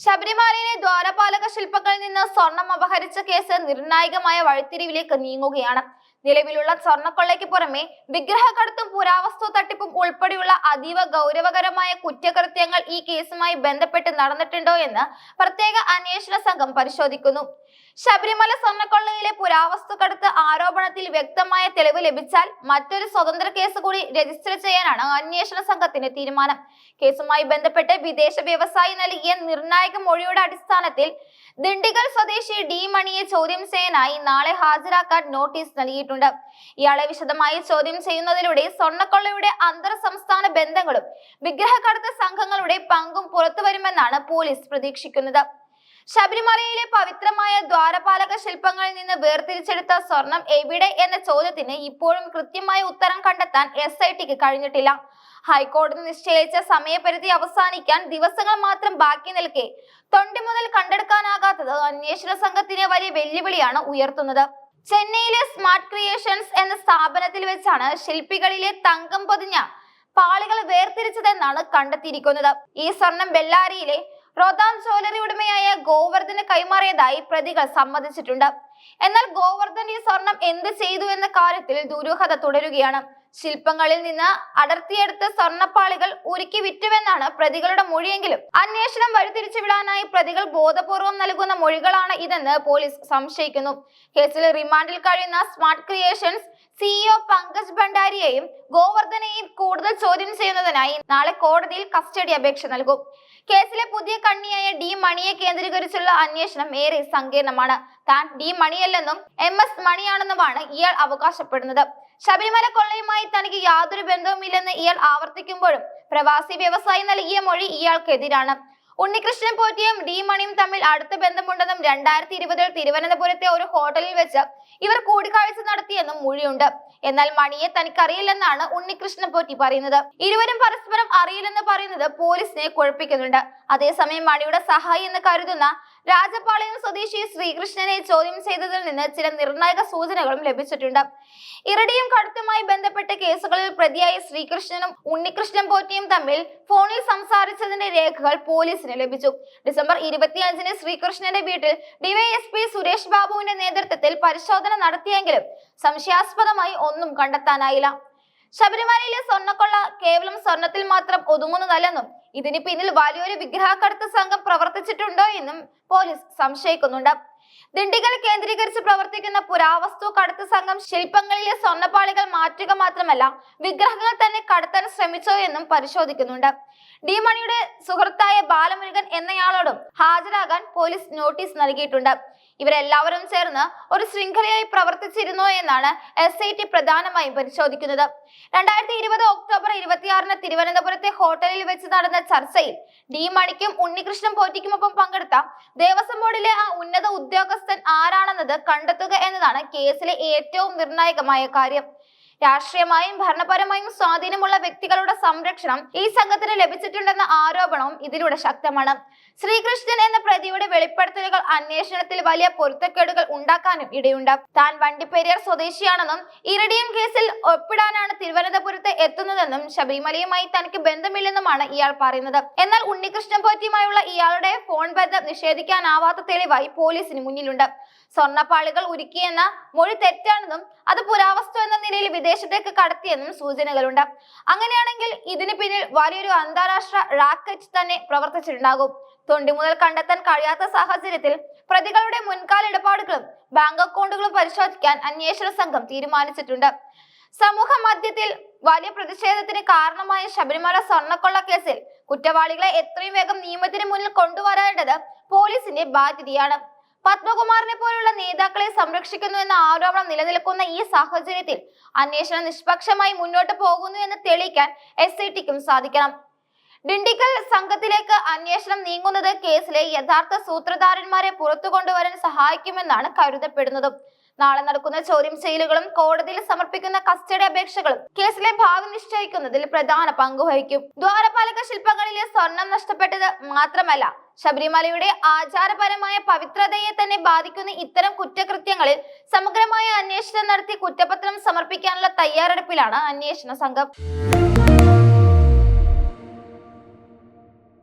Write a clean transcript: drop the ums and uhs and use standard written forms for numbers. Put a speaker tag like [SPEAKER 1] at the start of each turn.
[SPEAKER 1] ശബരിമലയിലെ ദ്വാരപാലക ശില്പങ്ങളിൽ നിന്ന് സ്വർണം അപഹരിച്ച കേസ് നിർണായകമായ വഴിത്തിരിവിലേക്ക് നീങ്ങുകയാണ്. നിലവിലുള്ള സ്വർണ്ണക്കൊള്ളയ്ക്ക് പുറമെ വിഗ്രഹക്കടത്തും പുരാവസ്തു തട്ടിപ്പും ഉൾപ്പെടെയുള്ള അതീവ ഗൗരവകരമായ കുറ്റകൃത്യങ്ങൾ ഈ കേസുമായി ബന്ധപ്പെട്ട് നടന്നിട്ടുണ്ടോ എന്ന് പ്രത്യേക അന്വേഷണ സംഘം പരിശോധിക്കുന്നു. ശബരിമല സ്വർണ്ണക്കൊള്ളയിലെ പുരാവസ്തു കടത്ത് ആരോപണത്തിൽ വ്യക്തമായ തെളിവ് ലഭിച്ചാൽ മറ്റൊരു സ്വതന്ത്ര കേസ് കൂടി രജിസ്റ്റർ ചെയ്യാനാണ് അന്വേഷണ സംഘത്തിന്റെ തീരുമാനം. കേസുമായി ബന്ധപ്പെട്ട് വിദേശ വ്യവസായി നൽകിയ നിർണായക മൊഴിയുടെ അടിസ്ഥാനത്തിൽ ദിണ്ടിഗൽ സ്വദേശി ഡി മണിയെ ചോദ്യം ചെയ്യാനായി നാളെ ഹാജരാക്കാൻ നോട്ടീസ് നൽകിയിട്ടുണ്ട്. ഇയാളെ വിശദമായി ചോദ്യം ചെയ്യുന്നതിലൂടെ സ്വർണ്ണക്കൊള്ളയുടെ അന്തർ സംസ്ഥാന ബന്ധങ്ങളും വിഗ്രഹക്കടത്ത് സംഘങ്ങളുടെ പങ്കും പുറത്തുവരുമെന്നാണ് പോലീസ് പ്രതീക്ഷിക്കുന്നത്. ശബരിമലയിലെ പവിത്രമായ ദ്വാരപാലക ശില്പങ്ങളിൽ നിന്ന് വേർതിരിച്ചെടുത്ത സ്വർണം എവിടെ എന്ന ചോദ്യത്തിന് ഇപ്പോഴും കൃത്യമായ ഉത്തരം കണ്ടെത്താൻ SITക്ക് കഴിഞ്ഞിട്ടില്ല. ഹൈക്കോടതി നിശ്ചയിച്ച സമയപരിധി അവസാനിക്കാൻ ദിവസങ്ങൾ മാത്രം ബാക്കി നിൽക്കെ തൊണ്ടി മുതൽ കണ്ടെടുക്കാനാകാത്തത് അന്വേഷണ സംഘത്തിന് വലിയ വെല്ലുവിളിയാണ് ഉയർത്തുന്നത്. ചെന്നൈയിലെ സ്മാർട്ട് ക്രിയേഷൻസ് എന്ന സ്ഥാപനത്തിൽ വെച്ചാണ് ശില്പികളിലെ തങ്കം പൊതിഞ്ഞ പാളികൾ വേർതിരിച്ചതെന്നാണ് കണ്ടെത്തിയിരിക്കുന്നത്. ഈ സ്വർണം ബെല്ലാരിയിലെ റോദാം ജ്വല്ലറി ഉടമയായ ഗോവർദ്ധന് കൈമാറിയതായി പ്രതികൾ സമ്മതിച്ചിട്ടുണ്ട്. എന്നാൽ ഗോവർദ്ധൻ ഈ സ്വർണം എന്ത് ചെയ്തു എന്ന കാര്യത്തിൽ ദുരൂഹത തുടരുകയാണ്. ശില്പങ്ങളിൽ നിന്ന് അടർത്തിയെടുത്ത സ്വർണ്ണപ്പാളികൾ ഉരുക്കി വിറ്റുവെന്നാണ് പ്രതികളുടെ മൊഴിയെങ്കിലും അന്വേഷണം വഴിതിരിച്ചുവിടാനായി പ്രതികൾ ബോധപൂർവം നൽകുന്ന മൊഴികളാണ് ഇതെന്ന് പോലീസ് സംശയിക്കുന്നു. കേസിൽ റിമാൻഡിൽ കഴിയുന്ന സ്മാർട്ട് ക്രിയേഷൻസ് CEO പങ്കജ് ഭണ്ഡാരിയെയും ഗോവർദ്ധനെയും കൂടുതൽ ചോദ്യം ചെയ്യുന്നതിനായി നാളെ കോടതിയിൽ കസ്റ്റഡി അപേക്ഷ നൽകും. കേസിലെ പുതിയ കണ്ണിയായ ഡി മണിയെ കേന്ദ്രീകരിച്ചുള്ള അന്വേഷണം ഏറെ സങ്കീർണമാണ്. താൻ ഡി മണിയല്ലെന്നും MS മണിയാണെന്നുമാണ് ഇയാൾ അവകാശപ്പെടുന്നത്. ശബരിമല കൊള്ളയുമായി തനിക്ക് യാതൊരു ബന്ധവുമില്ലെന്ന് ഇയാൾ ആവർത്തിക്കുമ്പോഴും പ്രവാസി വ്യവസായി നൽകിയ മൊഴി ഇയാൾക്കെതിരാണ്. ഉണ്ണികൃഷ്ണൻ പോറ്റിയും ഡി മണിയും തമ്മിൽ അടുത്ത ബന്ധമുണ്ടെന്നും 2020 തിരുവനന്തപുരത്തെ ഒരു ഹോട്ടലിൽ വെച്ച് ഇവർ കൂടിക്കാഴ്ച നടത്തിയെന്നും മൊഴിയുണ്ട്. എന്നാൽ മണിയെ തനിക്കറിയില്ലെന്നാണ് ഉണ്ണികൃഷ്ണൻ പോറ്റി പറയുന്നത്. ഇരുവരും പരസ്പരം അറിയില്ലെന്ന് പറയുന്നത് പോലീസിനെ കുഴപ്പിക്കുന്നുണ്ട്. അതേസമയം മണിയുടെ സഹായി എന്ന് കരുതുന്ന രാജപാളയം സ്വദേശി ശ്രീകൃഷ്ണനെ ചോദ്യം ചെയ്തതിൽ നിന്ന് ചില നിർണായക സൂചനകളും ലഭിച്ചിട്ടുണ്ട്. ഇരടിയും കടത്തുമായി ബന്ധപ്പെട്ട കേസുകളിൽ പ്രതിയായ ശ്രീകൃഷ്ണനും ഉണ്ണികൃഷ്ണൻ പോറ്റിയും തമ്മിൽ ഫോണിൽ സംസാരിച്ചതിന്റെ രേഖകൾ പോലീസിന് ലഭിച്ചു. ഡിസംബർ 25-ന് ശ്രീകൃഷ്ണന്റെ വീട്ടിൽ DYSP സുരേഷ് ബാബുവിന്റെ നേതൃത്വത്തിൽ പരിശോധന നടത്തിയെങ്കിലും സംശയാസ്പദമായി ഒന്നും കണ്ടെത്താനായില്ല. ശബരിമലയിലെ സ്വർണ്ണക്കൊള്ള കേവലം സ്വർണത്തിൽ മാത്രം ഒതുങ്ങുന്നതല്ലെന്നും ഇതിന് പിന്നിൽ വലിയൊരു വിഗ്രഹക്കടത്ത് സംഘം പ്രവർത്തിച്ചിട്ടുണ്ടോ എന്നും പോലീസ് സംശയിക്കുന്നുണ്ട്. ദിണ്ടിഗൽ കേന്ദ്രീകരിച്ച് പ്രവർത്തിക്കുന്ന പുരാവസ്തു കടത്ത് സംഘം ശില്പങ്ങളിലെ സ്വർണ്ണപ്പാളികൾ മാറ്റുക മാത്രമല്ല വിഗ്രഹങ്ങൾ തന്നെ കടത്താൻ ശ്രമിച്ചോ എന്നും പരിശോധിക്കുന്നുണ്ട്. ഡി മണിയുടെ സുഹൃത്തായ ബാലമുരുകൻ എന്നയാളോടും ഹാജരാകാൻ പോലീസ് നോട്ടീസ് നൽകിയിട്ടുണ്ട്. ഇവരെല്ലാവരും ചേർന്ന് ഒരു ശൃംഖലയായി പ്രവർത്തിച്ചിരുന്നോ എന്നാണ് SIT പ്രധാനമായും പരിശോധിക്കുന്നത്. 2020 ഒക്ടോബർ 26-ന് തിരുവനന്തപുരത്തെ ഹോട്ടലിൽ വെച്ച് നടന്ന ചർച്ചയിൽ ഡി മണിക്കും ഉണ്ണികൃഷ്ണൻ പോറ്റിക്കുമൊപ്പം പങ്കെടുത്ത ദേവസ്വം ബോർഡിലെ ആ ഉന്നത ഉദ്യോഗസ്ഥൻ ആരാണെന്നത് കണ്ടെത്തുക എന്നതാണ് കേസിലെ ഏറ്റവും നിർണായകമായ കാര്യം. രാഷ്ട്രീയമായും ഭരണപരമായും സ്വാധീനമുള്ള വ്യക്തികളുടെ സംരക്ഷണം ഈ സംഘത്തിന് ലഭിച്ചിട്ടുണ്ടെന്ന ആരോപണവും ഇതിലൂടെ ശക്തമാണ്. ശ്രീകൃഷ്ണൻ എന്ന പ്രതിയുടെ വെളിപ്പെടുത്തലുകൾ അന്വേഷണത്തിൽ വലിയ പൊരുത്തക്കേടുകൾ ഉണ്ടാക്കാനും ഇടയുണ്ട്. താൻ വണ്ടിപ്പെരിയാർ സ്വദേശിയാണെന്നും ഇരടിയം കേസിൽ ഒപ്പിടാനാണ് തിരുവനന്തപുരത്ത് എത്തുന്നതെന്നും ശബരിമലയുമായി തനിക്ക് ബന്ധമില്ലെന്നുമാണ് ഇയാൾ പറയുന്നത്. എന്നാൽ ഉണ്ണികൃഷ്ണൻ പോറ്റിയുമായുള്ള ഇയാളുടെ ഫോൺ ബന്ധം നിഷേധിക്കാനാവാത്ത തെളിവായി പോലീസിന് മുന്നിലുണ്ട്. സ്വർണ്ണപ്പാളികൾ ഉരുക്കിയെന്ന മൊഴി തെറ്റാണെന്നും അത് പുരാവസ്തു എന്ന നിലയിൽ വിദേശത്തേക്ക് കടത്തിയെന്നും സൂചനകളുണ്ട്. അങ്ങനെയാണെങ്കിൽ ഇതിന് പിന്നിൽ വലിയൊരു അന്താരാഷ്ട്ര റാക്കറ്റ് തന്നെ പ്രവർത്തിച്ചിട്ടുണ്ടാകും. തൊണ്ടി മുതൽ കണ്ടെത്താൻ കഴിയാത്ത സാഹചര്യത്തിൽ പ്രതികളുടെ മുൻകാല ഇടപാടുകളും ബാങ്ക് അക്കൗണ്ടുകളും പരിശോധിക്കാൻ അന്വേഷണ സംഘം തീരുമാനിച്ചിട്ടുണ്ട്. സമൂഹ മധ്യത്തിൽ വലിയ പ്രതിഷേധത്തിന് കാരണമായ ശബരിമല സ്വർണ്ണക്കൊള്ള കേസിൽ കുറ്റവാളികളെ എത്രയും വേഗം നിയമത്തിന് മുന്നിൽ കൊണ്ടുവരേണ്ടത് പോലീസിന്റെ ബാധ്യതയാണ്. പത്മകുമാറിനെ പോലുള്ള നേതാക്കളെ സംരക്ഷിക്കുന്നു എന്ന ആരോപണം നിലനിൽക്കുന്ന ഈ സാഹചര്യത്തിൽ അന്വേഷണം നിഷ്പക്ഷമായി മുന്നോട്ട് പോകുന്നു എന്ന് തെളിയിക്കാൻ SITക്കും സാധിക്കണം. ദിണ്ടിഗൽ സംഘത്തിലേക്ക് അന്വേഷണം നീങ്ങുന്നത് കേസിലെ യഥാർത്ഥ സൂത്രധാരന്മാരെ പുറത്തു കൊണ്ടുവരാൻ സഹായിക്കുമെന്നാണ് കരുതപ്പെടുന്നത്. നാളെ നടക്കുന്ന ചോദ്യം ചെയ്യലുകളും കോടതിയിൽ സമർപ്പിക്കുന്ന കസ്റ്റഡി അപേക്ഷകളും കേസിലെ ഭാവി നിശ്ചയിക്കുന്നതിൽ പ്രധാന പങ്കുവഹിക്കും. ദ്വാരപാലക ശില്പങ്ങളിലെ സ്വർണം നഷ്ടപ്പെട്ടത് മാത്രമല്ല ശബരിമലയുടെ ആചാരപരമായ പവിത്രതയെ തന്നെ ബാധിക്കുന്ന ഇത്തരം കുറ്റകൃത്യങ്ങളിൽ സമഗ്രമായ അന്വേഷണം നടത്തി കുറ്റപത്രം സമർപ്പിക്കാനുള്ള തയ്യാറെടുപ്പിലാണ് അന്വേഷണ സംഘം.